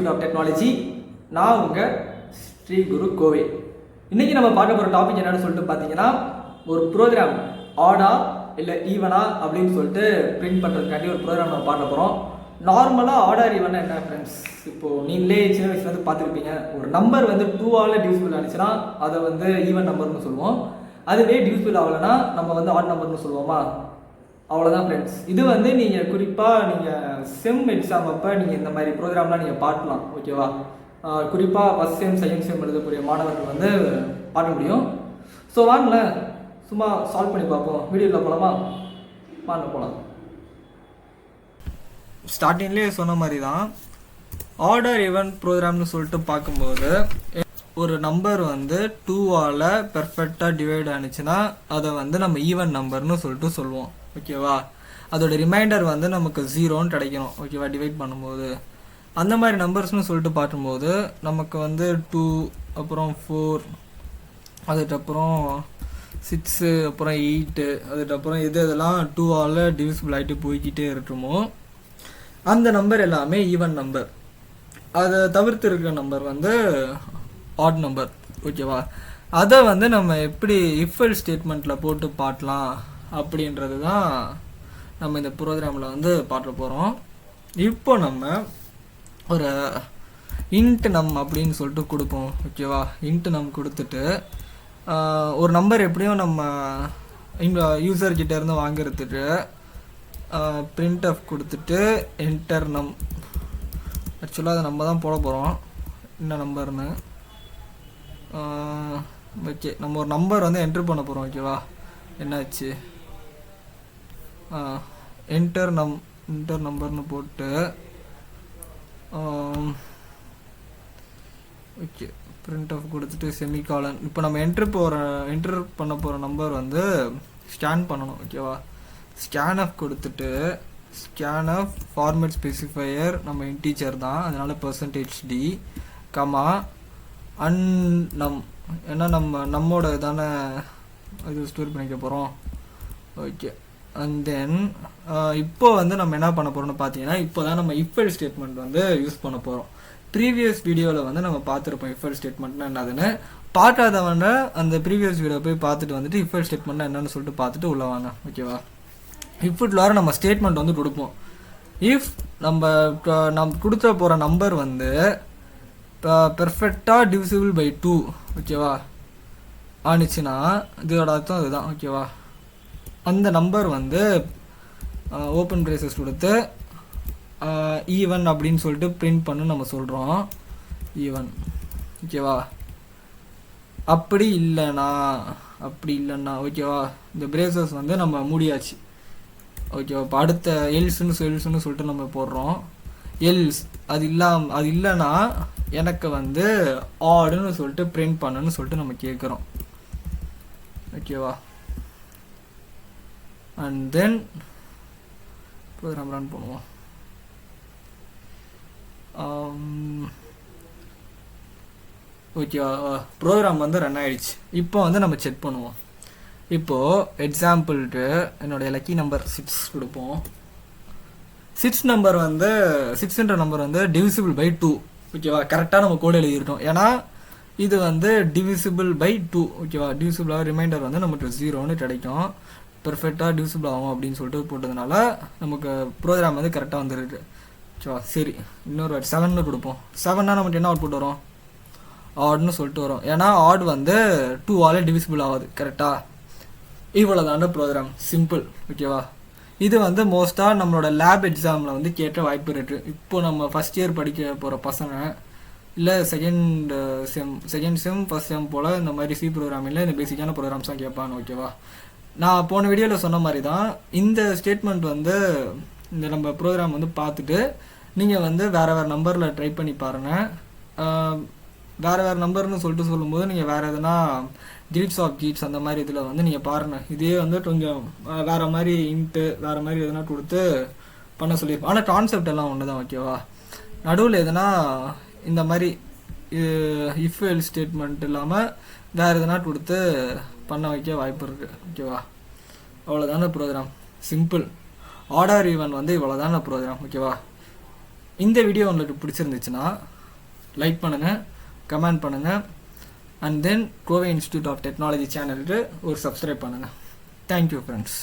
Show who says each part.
Speaker 1: Institute of technology. நான் உங்கள் ஸ்ரீ குரு கோவை. இன்றைக்கி நம்ம பார்க்க போகிற டாபிக் என்னென்னு சொல்லிட்டு பார்த்தீங்கன்னா, ஒரு ப்ரோக்ராம் ஆடா இல்லை ஈவனா அப்படின்னு சொல்லிட்டு பிரிண்ட் பண்ணுறதுக்காண்டி ஒரு ப்ரோக்ராம் நம்ம பார்க்க போகிறோம். நார்மலாக ஆர்டர் ஈவனா என்ன ஃப்ரெண்ட்ஸ், இப்போது நீங்களே சின்ன வயசுல வந்து பார்த்துருப்பீங்க, ஒரு நம்பர் வந்து 2ஆல் டிவிசிபிள் ஆனிச்சுன்னா அதை வந்து ஈவன் நம்பர்னு சொல்லுவோம். அதுவே டிவிசிபிள் ஆகலைன்னா நம்ம வந்து ஆட் நம்பர்னு சொல்லுவோமா? அவ்வளோதான் ஃப்ரெண்ட்ஸ். இது வந்து நீங்கள் குறிப்பாக நீங்கள் செம் எக்ஸாம் அப்போ நீங்கள் இந்த மாதிரி ப்ரோக்ராம்லாம் நீங்கள் பார்க்கலாம், ஓகேவா? குறிப்பாக ஃபஸ்ட் செம் செகண்ட் செம் எழுதக்கூடிய மாணவர்கள் வந்து பார்க்க முடியும். ஸோ வாங்கல சும்மா சால்வ் பண்ணி பார்ப்போம். வீடியோவில் போகலாமா? வாங்க போகலாம். ஸ்டார்டிங்லேயே சொன்ன மாதிரி தான் ஆர்டர் ஈவன் ப்ரோக்ராம்னு சொல்லிட்டு பார்க்கும்போது, ஒரு நம்பர் வந்து 2ஆல் பெர்ஃபெக்டாக டிவைட் ஆனிச்சுன்னா அதை வந்து நம்ம ஈவன் நம்பர்னு சொல்லிட்டு சொல்லுவோம், ஓகேவா? அதோட ரிமைண்டர் வந்து நமக்கு 0ன்னு கிடைக்கணும், ஓகேவா? டிவைட் பண்ணும்போது அந்த மாதிரி நம்பர்ஸ்னு சொல்லிட்டு பார்க்கும்போது நமக்கு வந்து 2, அப்புறம் 4, அதுக்கப்புறம் 6, அப்புறம் 8, அதுக்கப்புறம் இதெல்லாம் 2ஆல் டிவிசிபிள் ஆகிட்டு போய்கிட்டே இருக்குமோ அந்த நம்பர் எல்லாமே ஈவன் நம்பர். அதை தவிர்த்து இருக்கிற நம்பர் வந்து ஆட் நம்பர், ஓகேவா? அதை வந்து நம்ம எப்படி இஃப் ஸ்டேட்மெண்ட்டில் போட்டு பாட்டலாம் அப்படின்றது தான் நம்ம இந்த ப்ரோக்ராமில் வந்து பார்க்க போகிறோம். இப்போ நம்ம ஒரு இன்ட் நம் அப்படின்னு சொல்லிட்டு கொடுப்போம், ஓகேவா? இன்ட் நம் கொடுத்துட்டு ஒரு நம்பர் எப்படியும் நம்ம யூசர்கிட்ட இருந்து வாங்கிறதுக்கு பிரிண்ட் ஆஃப் கொடுத்துட்டு என்டர் நம். ஆக்சுவலாக அதை நம்ம தான் போட போகிறோம் என்ன நம்பர்னு. ஓகே, நம்ம ஒரு நம்பர் வந்து என்ட்ரு பண்ண போகிறோம், ஓகேவா? என்னாச்சு, என்டர் நம்பர்னு போட்டு ஓகே பிரிண்ட் ஆஃப் கொடுத்துட்டு செமிகாலன். இப்போ நம்ம என்ட்ரு பண்ண போகிற நம்பர் வந்து ஸ்கேன் பண்ணணும், ஓகேவா? ஸ்கேன் ஆஃப் கொடுத்துட்டு ஸ்கேன் ஆஃப் ஃபார்மேட் ஸ்பெசிஃபையர் நம்ம இன்டீஜர் தான், அதனால %d கமா அன்நம். ஏன்னா நம்மோட தானே இது ஸ்டோர் பண்ணிக்க போகிறோம், ஓகே. அண்ட் தென் இப்போ வந்து நம்ம என்ன பண்ண போகிறோம்னு பார்த்தீங்கன்னா, இப்போ தான் நம்ம இஃப் ஸ்டேட்மெண்ட் வந்து யூஸ் பண்ண போகிறோம். ப்ரீவியஸ் வீடியோவில் வந்து நம்ம பார்த்துருப்போம் இஃப் ஸ்டேட்மெண்ட்னா என்னதுன்னு. பார்க்காதவங்க அந்த ப்ரீவியஸ் வீடியோ போய் பார்த்துட்டு வந்துட்டு இஃப் ஸ்டேட்மெண்ட்னா என்னன்னு சொல்லிட்டு பார்த்துட்டு உள்ள வாங்க, ஓகேவா? இஃப்ல நம்ம ஸ்டேட்மெண்ட் வந்து கொடுப்போம். இஃப் நம்ம கொடுத்த போகிற நம்பர் வந்து பெர்ஃபெக்டாக டிவிசிபிள் பை 2, ஓகேவா, ஆனிச்சுன்னா இதோட அர்த்தம் அதுதான், ஓகேவா? அந்த நம்பர் வந்து ஓப்பன் பிரேசஸ் கொடுத்து ஈவன் அப்படின்னு சொல்லிட்டு பிரிண்ட் பண்ணு நம்ம சொல்கிறோம், ஈவன், ஓகேவா? அப்படி இல்லைன்னா ஓகேவா, இந்த பிரேசஸ் வந்து நம்ம மூடியாச்சு, ஓகேவா? இப்போ அடுத்த எல்ஸ்ன்னு சொல்லிட்டு நம்ம போடுறோம். எல்ஸ் அது இல்லைன்னா எனக்கு வந்து ஆடுன்னு சொல்லிட்டு பிரிண்ட் பண்ணுன்னு சொல்லிட்டு நம்ம கேட்குறோம், ஓகேவா? அண்ட் தென் ப்ரோக்ராம் ரன் பண்ணுவோம். ஓகேவா, ப்ரோக்ராம் வந்து ரன் ஆகிடுச்சு. இப்போ வந்து நம்ம செக் பண்ணுவோம். இப்போது எக்ஸாம்பிளுக்கு என்னுடைய லக்கி நம்பர் 6 கொடுப்போம். 6 நம்பர் வந்து 6ன்ற நம்பர் வந்து டிவிசிபிள் பை 2, ஓகேவா? கரெக்டாக நம்ம கோடு எழுதிட்டோம். ஏன்னா இது வந்து டிவிசிபிள் பை 2, ஓகேவா? டிவிசிபிளாக ரிமைண்டர் வந்து நமக்கு 0ன்னு கிடைக்கும். பெர்ஃபெக்டாக டிவிசிபிள் ஆகும் அப்படின்னு சொல்லிட்டு போட்டதுனால நமக்கு ப்ரோக்ராம் வந்து கரெக்டாக வந்துருக்கு, ஓகேவா? சரி, இன்னொரு 7ன்னு கொடுப்போம். 7னா நமக்கு என்ன அவுட்புட் வரும்? ஆட்னு சொல்லிட்டு வரும். ஏன்னா ஆட் வந்து 2ஆல் டிவிசிபிள் ஆகாது, கரெக்டாக? இவ்வளோதான ப்ரோக்ராம், சிம்பிள், ஓகேவா? இது வந்து மோஸ்ட்டாக நம்மளோட லேப் எக்ஸாமில் வந்து கேட்ட வாய்ப்பு இருக்குது. இப்போ நம்ம ஃபஸ்ட் இயர் படிக்க போகிற பசங்க இல்லை செகண்ட் செம் ஃபஸ்ட் செம் போல் இந்த மாதிரி சி ப்ரோக்ராமில் இந்த பேசிக்கான ப்ரோக்ராம்ஸ் தான் கேட்பாங்க, ஓகேவா? நான் போன வீடியோவில் சொன்ன மாதிரி தான் இந்த ஸ்டேட்மெண்ட் வந்து இந்த நம்ம ப்ரோக்ராம் வந்து பார்த்துட்டு நீங்கள் வந்து வேறு நம்பரில் ட்ரை பண்ணி பாருங்கள். வேறு நம்பர்னு சொல்லிட்டு சொல்லும்போது நீங்கள் வேறு எதுனா கிரீட்ஸ் ஆஃப் கீட்ஸ் அந்த மாதிரி இதில் வந்து நீங்கள் பாருங்கள். இதே வந்து கொஞ்சம் வேறு மாதிரி இன்ட்டு வேறு மாதிரி எதுனா கொடுத்து பண்ண சொல்லியிருப்போம். ஆனால் கான்செப்ட் எல்லாம் ஒன்று தான், ஓகேவா? நடுவில் எதுனா இந்த மாதிரி இஃப் எல் ஸ்டேட்மெண்ட் இல்லாமல் வேறு எதுனா கொடுத்து பண்ண வைக்க வாய்ப்பு இருக்குது, ஓகேவா? அவ்வளோதான ப்ரோக்ராம், சிம்பிள். ஆர்டர் ஈவன் வந்து இவ்வளோதான ப்ரோக்ராம், ஓகேவா? இந்த வீடியோ உங்களுக்கு பிடிச்சிருந்துச்சுன்னா லைக் பண்ணுங்கள், கமெண்ட் பண்ணுங்கள், and then Kovai institute of technology சேனலுக்கு ஒரு சப்ஸ்கிரைப் பண்ணுங்கள். Thank you friends.